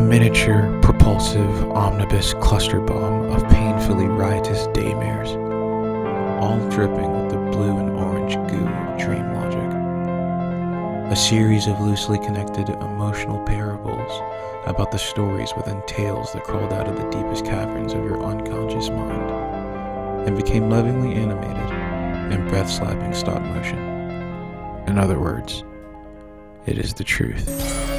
A miniature, propulsive omnibus cluster bomb of painfully riotous daymares, all dripping with the blue and orange goo of dream logic. A series of loosely connected emotional parables about the stories within tales that crawled out of the deepest caverns of your unconscious mind and became lovingly animated in breath-slapping stop motion. In other words, it is the truth.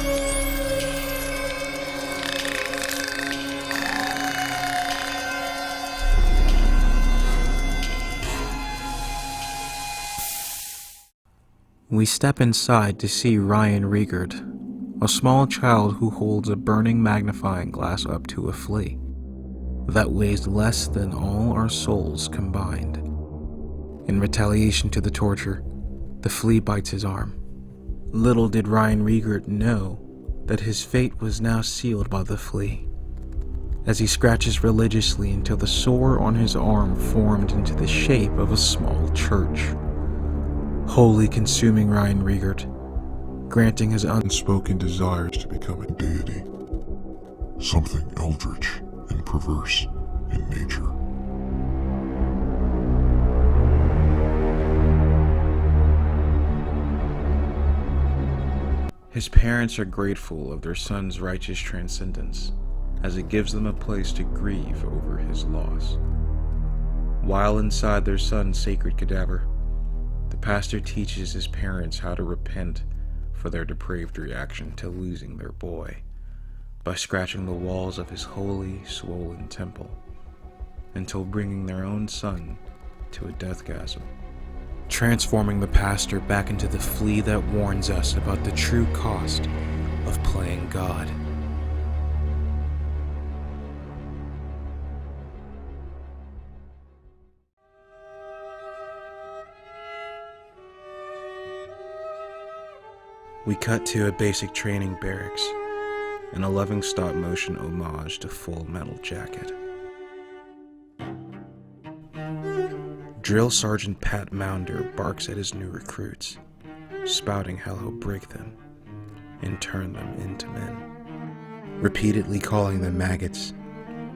We step inside to see Ryan Riegert, a small child who holds a burning magnifying glass up to a flea that weighs less than all our souls combined. In retaliation to the torture, the flea bites his arm. Little did Ryan Riegert know that his fate was now sealed by the flea, as he scratches religiously until the sore on his arm formed into the shape of a small church, wholly consuming Ryan Riegert, granting his unspoken desires to become a deity, something eldritch and perverse in nature. His parents are grateful of their son's righteous transcendence, as it gives them a place to grieve over his loss. While inside their son's sacred cadaver, the pastor teaches his parents how to repent for their depraved reaction to losing their boy by scratching the walls of his holy, swollen temple until bringing their own son to a deathgasm, transforming the pastor back into the flea that warns us about the true cost of playing God. We cut to a basic training barracks, an 11 stop-motion homage to Full Metal Jacket. Drill Sergeant Pat Maunder barks at his new recruits, spouting how he'll break them and turn them into men, repeatedly calling them maggots.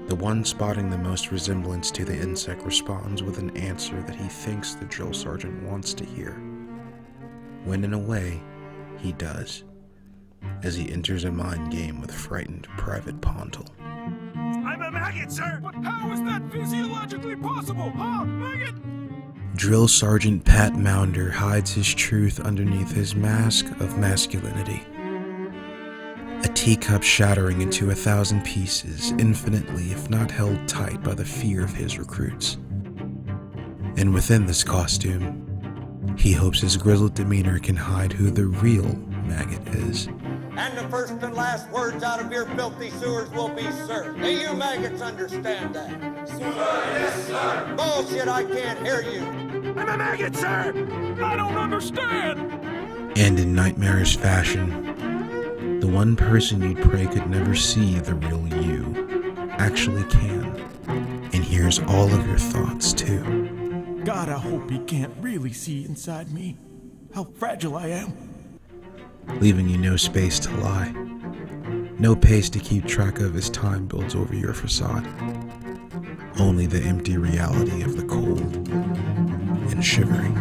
The one spotting the most resemblance to the insect responds with an answer that he thinks the drill sergeant wants to hear, when in a way, he does, as he enters a mind game with frightened Private Pontle. I'm a maggot, sir! But how is that physiologically possible, huh, maggot? Drill Sergeant Pat Maunder hides his truth underneath his mask of masculinity. A teacup shattering into 1,000 pieces, infinitely if not held tight by the fear of his recruits. And within this costume, he hopes his grizzled demeanor can hide who the real maggot is. And the first and last words out of your filthy sewers will be, sir. Do you maggots understand that? Sir, yes, sir. Bullshit, I can't hear you. I'm a maggot, sir! I don't understand! And in nightmarish fashion, the one person you'd pray could never see the real you actually can, and hears all of your thoughts too. God, I hope he can't really see inside me. How fragile I am. Leaving you no space to lie, no pace to keep track of as time builds over your facade. Only the empty reality of the cold and shivering.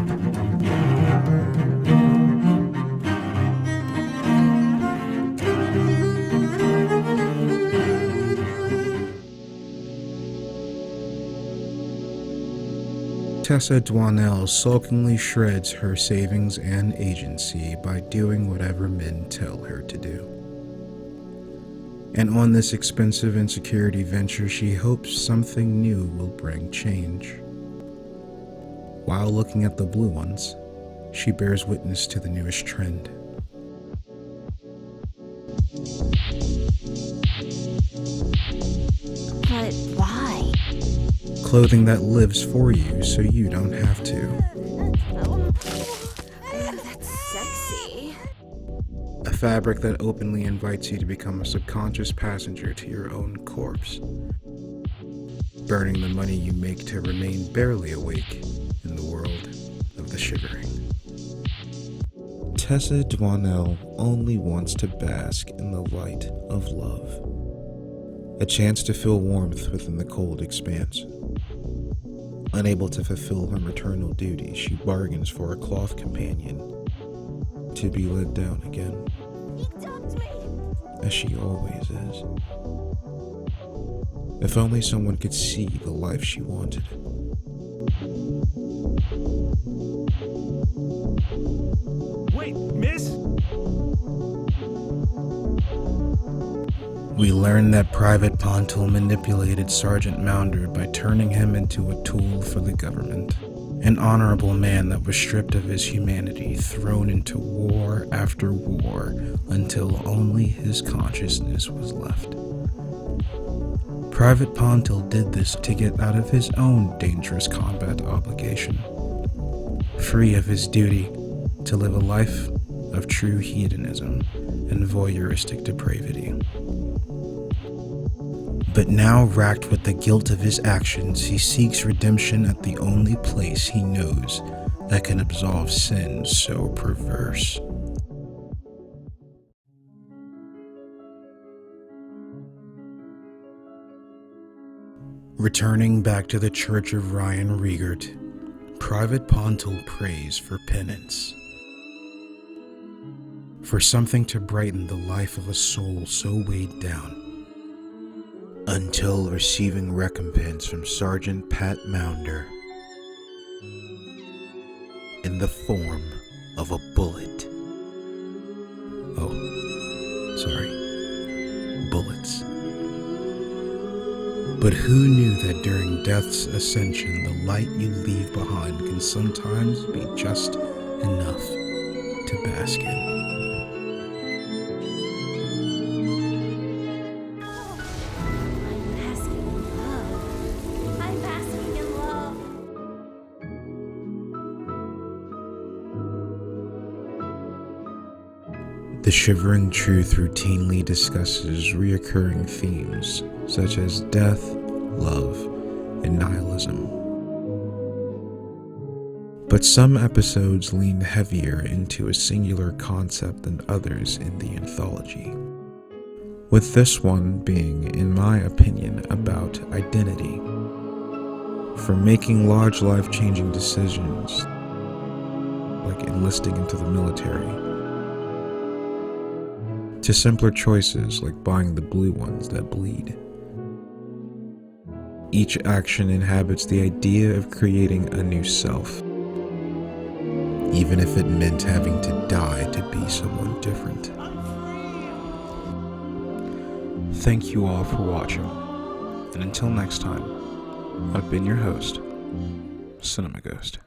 Tessa Dwanell sulkingly shreds her savings and agency by doing whatever men tell her to do. And on this expensive insecurity venture, she hopes something new will bring change. While looking at the blue ones, she bears witness to the newest trend. But why? Clothing that lives for you so you don't have to. That's sexy. A fabric that openly invites you to become a subconscious passenger to your own corpse, burning the money you make to remain barely awake in the world of the shivering. Tessa Dwanell only wants to bask in the light of love. A chance to feel warmth within the cold expanse. Unable to fulfill her maternal duty, she bargains for a cloth companion to be let down again. He dumped me! As she always is. If only someone could see the life she wanted. Wait, miss? We learn that Private Pontil manipulated Sergeant Maunder by turning him into a tool for the government. An honorable man that was stripped of his humanity, thrown into war after war, until only his consciousness was left. Private Pontil did this to get out of his own dangerous combat obligation, free of his duty to live a life of true hedonism and voyeuristic depravity. But now, racked with the guilt of his actions, he seeks redemption at the only place he knows that can absolve sins so perverse. Returning back to the Church of Ryan Riegert, Private Pontil prays for penance. For something to brighten the life of a soul so weighed down. Until receiving recompense from Sergeant Pat Maunder in the form of a bullet. Oh, sorry, bullets. But who knew that during death's ascension, the light you leave behind can sometimes be just enough to bask in? The Shivering Truth routinely discusses reoccurring themes such as death, love, and nihilism. But some episodes lean heavier into a singular concept than others in the anthology, with this one being, in my opinion, about identity. From making large life-changing decisions, like enlisting into the military, to simpler choices like buying the blue ones that bleed. Each action inhabits the idea of creating a new self, even if it meant having to die to be someone different. Thank you all for watching, and until next time, I've been your host, CINEMAGHOST.